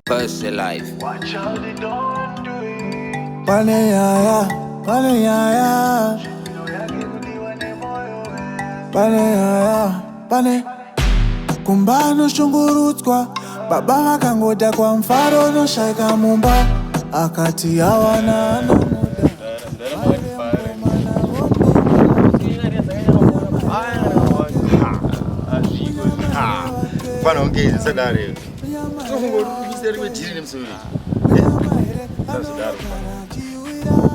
Personal life. Panenyaya, Panenyaya, Panenyaya, Pane. Kumbano shungurutswa, baba vakangoda kwa mfaro no shaika mumba, akati hawana anomuda. Pana ongeza sadari. Tungo biseri wetiri nemsuri. Sadari.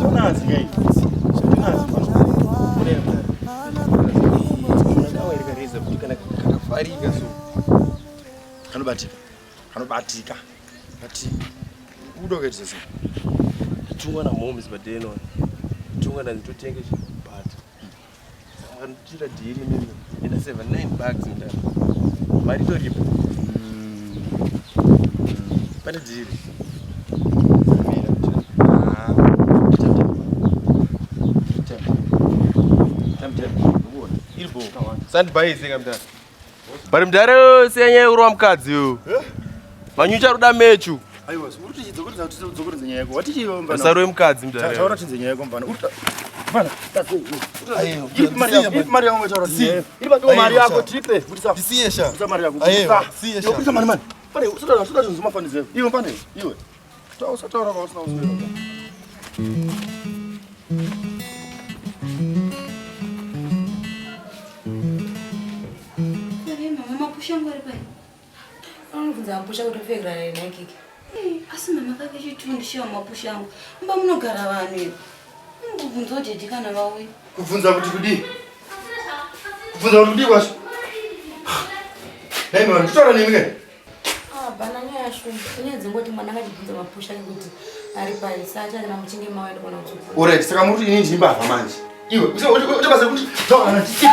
Tunazi ngai. Tunazi. Ndawa irikareza kuti kana kakafarika so. Kanobatika. Ati udoketi sasa. Tunga na moms badeno. Tunga na ndotenge chibata. Anotira deal mimi. Ina 79 bags ndani. Marito ripo. Pane deal. Sand by singa mtana. Bari mdaro senye urwa mkadzi yo. Manyucha ruda mechu. Aiwa, uruti dzokuri zenyaya yako. Wati chiyomba. Saro mkadzi mdaro. Taura tinzenyaya yako mfana. Mfana, tazo. Ayo, mari yangu taura zenyaya. Iri mari yako tripe. Disiyesha. Usa mari yako. Ayo, siyesha. Usa mari. Pane, usuda zuma fanize. Iwe pane, iwe. Taura kwa usina usina. Shangu ari pai. Anobvunza mapusha kuti upfekera nekiki. Asi mama kake chitundishiwa mapusha angu. Mba munogara vanhu ivo. Unobvunza kuti kana vauya. Kubvunza kuti kudi. Kubvunza kuti kudi kwacho. Hey man, kutaura nemi ke? Panenyaya Sound. Kunyaya dzingoti mwana akachibvunza mapusha kuti ari pai. Sacha kana muchinge mawaenda kana kuti. Alright, saka muri ini ndimba pamanje. Iwe, uchabaza kuti taura na chiti.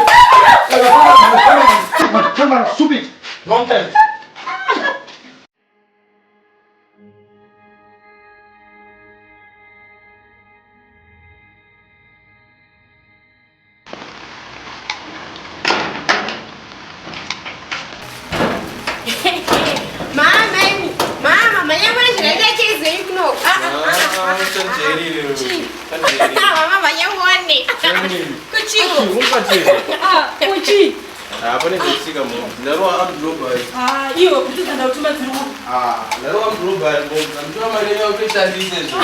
Come on, stupid. Long time. Mama, manyangu nezvinoita chezi ikuno. Mama, manyangu wani. Kuchi. Pane zvisika mo. Ndarowa global. Iwo kuti kana utuma dziro. Ndarowa global mo. Ndinowa mari yangu kuchandise izvo.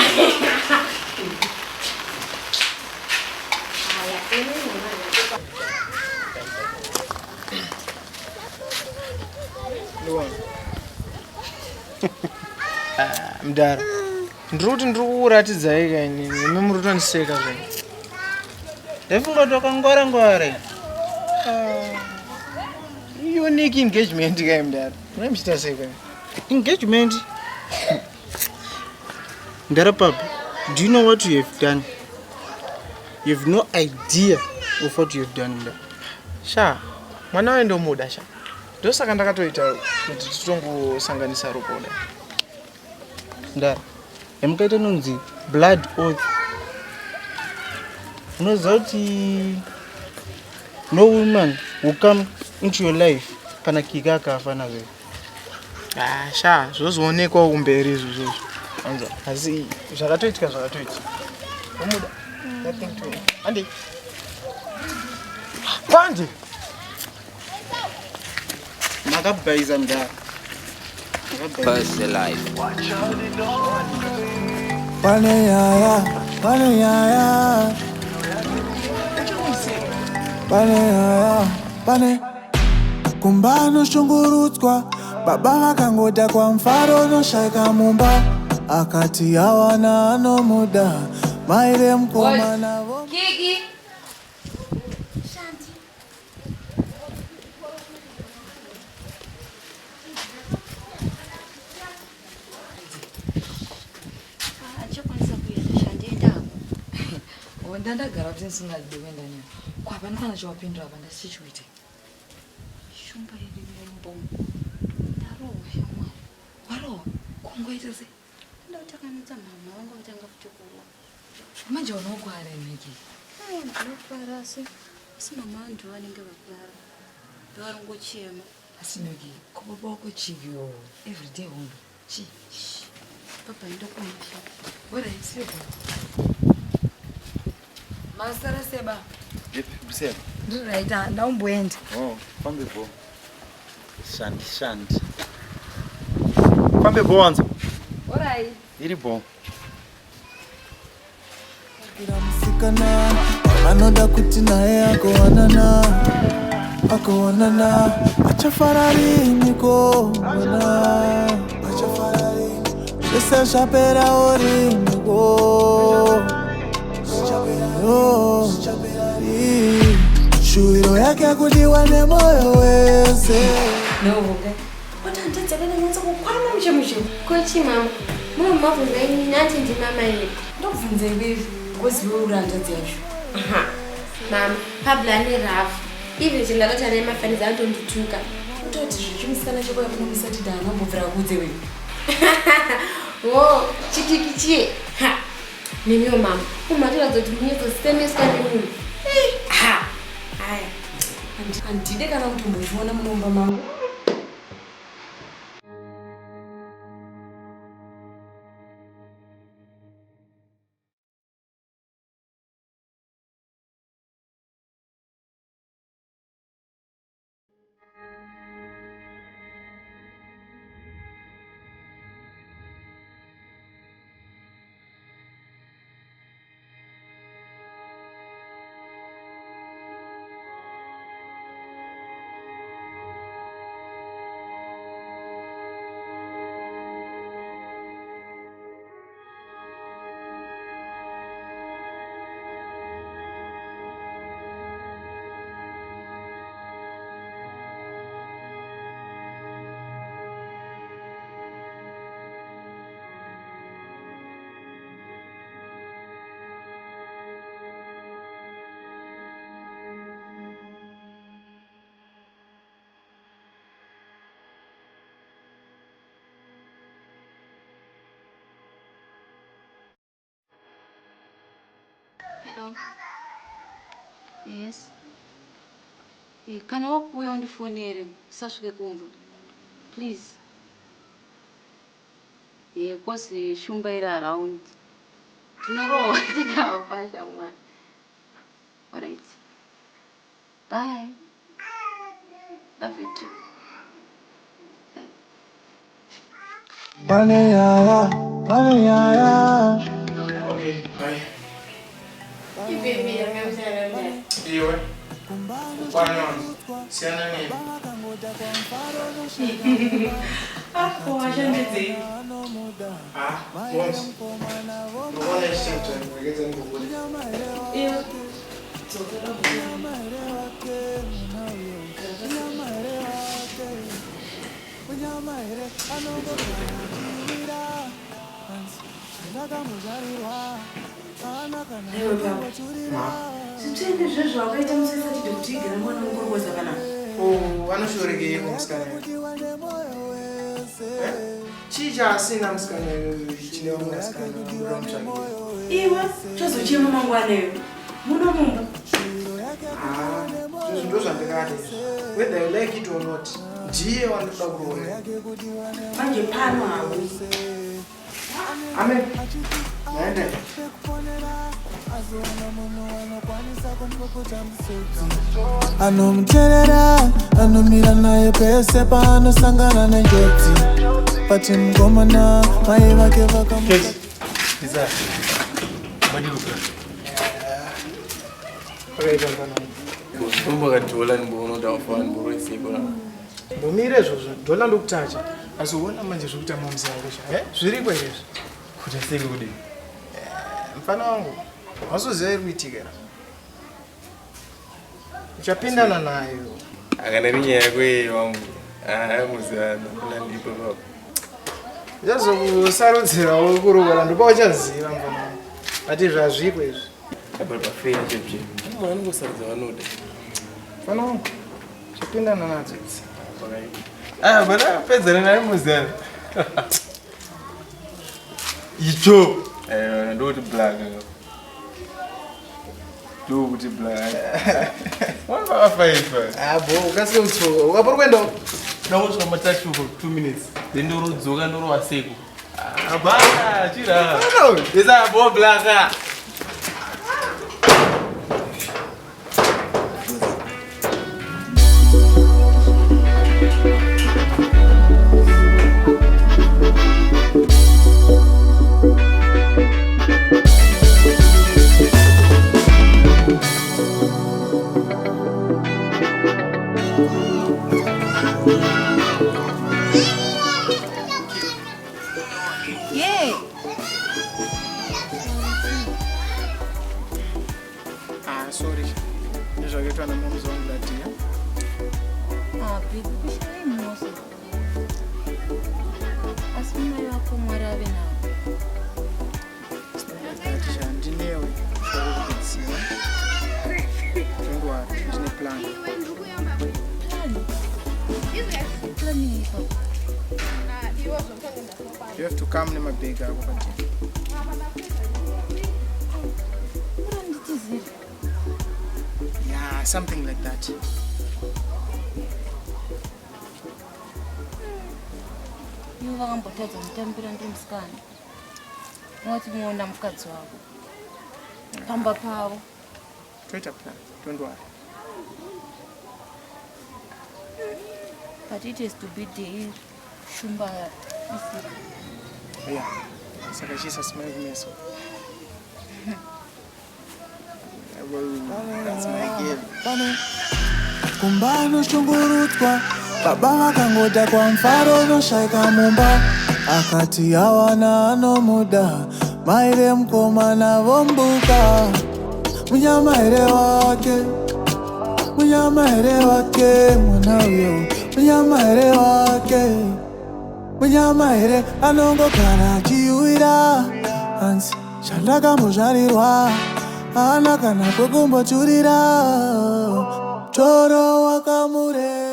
Mdaro. Ndruti ndikuratidza ika inini, imi muri kutondiseka zvino. Ndefunga kuti wakangwara. Unique engagement kai mdaro. Unamuchita seka. Engagement. Mdaro papa, do you know what you have done? You have no idea of what you have done mdaro. Sha, mwana waendo muda sha. Ndosaka ndakatoita kuti titongosanganisa rokoda. Mdaro. Emkaita nonzi blood oath. Unoziva kuti no woman will come into your life kana kika akafa nazvo. Sha, zvozoonekwa kumberi izvozvo. Anza, asi zvakatoitika. Umuda. Nothing to it. Andi. Pandi. Makabhaiza mdaro. Personal life. Panenyaya, pane. Kumbano shungurutswa, baba vakangoda kwa mfaro no shaika mumba, akati hawana anomuda, maire mkoma navo. Kiki. Ndandagara kuti ndisingadi kuenda nyaya. Kwapana kana chawapindura apa ndasichiuite. Shumba iri mbombo. Ndarowa shamwa. Warowa? Kungoita sei? Ndautakanidza mama wangu kutanga kuchikoro. Manje unokwara niki? Ndinofara asi mama vantu vanenge vakwara. Ndaringochema. Asi niki, kubaba wako chiyo everyday hondo. Papa ndokumusha. Bora isibo. Masara seba. Yep, bisema. Right, ndaumboenda. Oh, fambe bo. Shanti. Fambe bo wanza. Alright. Iri bo. Msikana anoda kuti naye akoonana acha farari niko acha farari sesa chapera ori niko chapera shuiro yake kudiwa ne moyo wese No, okay. What I'm telling you, what's going on? Kochi mama, mama mavunza ini nati ndi mama ini. Ndovunze bizi kweziwe uranda dzasho. Mama, Pablo ani rafu. Hivi chingalota naye mafaniza anto ndituka. Utoti zvichimusana chako yakunomisa tidana mbobvira kudze wewe. Oh, chikikichie. Ha. Mimiyo mama, umatira zoti munyezo semeswa ni mungu. Ha. Haya. Andide kana kuti mbozviona munomba mangu. Hello. Yes. Kana wakuya undifonere usasvike kumva. Please. Kosi shumbaira around. Tinorowa tikavasha mwana. Alright. Bye. Love you too. Panenyaya. Okay, bye. Ibe yakamsana. Iwe. Panenyaya. Siana nini? Washamedzi. Once. Mbona ishito ngegeza ngubule. Iyo. Sitende zvezvo wakaita musasati dhokutigara mwana mukorokoza kana. Vanoshoreke musikana. Chicha asina musikana chine musikana muramtsvaki. Iwe chozochema mangwaneyo. Muno mumba. Ndo zvandakati. Whether you like it or not, ndiye wanoda kuona. Manje pano hawo. Amen. Naende. Anomcherera, anomira naye pese paanosangana nenjodzi. Pati mngomana, mai vake vakamuka. Iza. Madiluka. Kumba katola nimboona utawafana mboro siko na. Mumire zvozvo dhola ndokutacha. Asi uona manje zvikuita mamzi yangu sha. Zviriko izvi. Kuti siko kudi. Mfana wangu. Wazoziva iri kuitika. Uchapindana nayo. Akanarinya yakwe wangu. Muzana nandipo baba. Yazokusarudzirawo kurukura ndipo uchaziva mfana wangu. Ati zvazviko izvi. Abari pafeya chepche. Mwana ngosaridza vanoda. Mfana wangu. Uchapindana nadzo. Bana pedzana naye muzana. Icho. Ndoti black. Kuti black. Wanga afaifa. Bo, ukasike utsoka. Ukapori kwenda. Ndangosvika mataxi for 2 minutes. Then ndorodzoka ndorowaseko. Abana, chira. Esa boblaka. Yeah. Sorry. Ndizvakuitwa namuzi wangu Ladia. Baby, kushaya moso. Asi mai wako Mwari ave nawo. Ladia, ndinewe. Zvakubetsera. Don't worry, ndine plan. Plani ipapo. You have to come nemabhegi ako Ladia. Uranditizira. Yeah, something like that. Ivo vakambotadza mutambira ndi musikana. Wati muona mukadzi wako. Pamba pavo. Toita plan, don't worry. But it has to be the shumba isiku. Yeah, saka chisasimai kumeso. That's my game. Kumbano shungurutwa baba vakangota kwa mfaro noshaika mumba akati hawana anomuda maire mkomana vombuka munyamaire wake mwana uyo munyamaire anongogara achiuira hansi chandakambozvarirwa haana kana kwekumboturira toro wakamure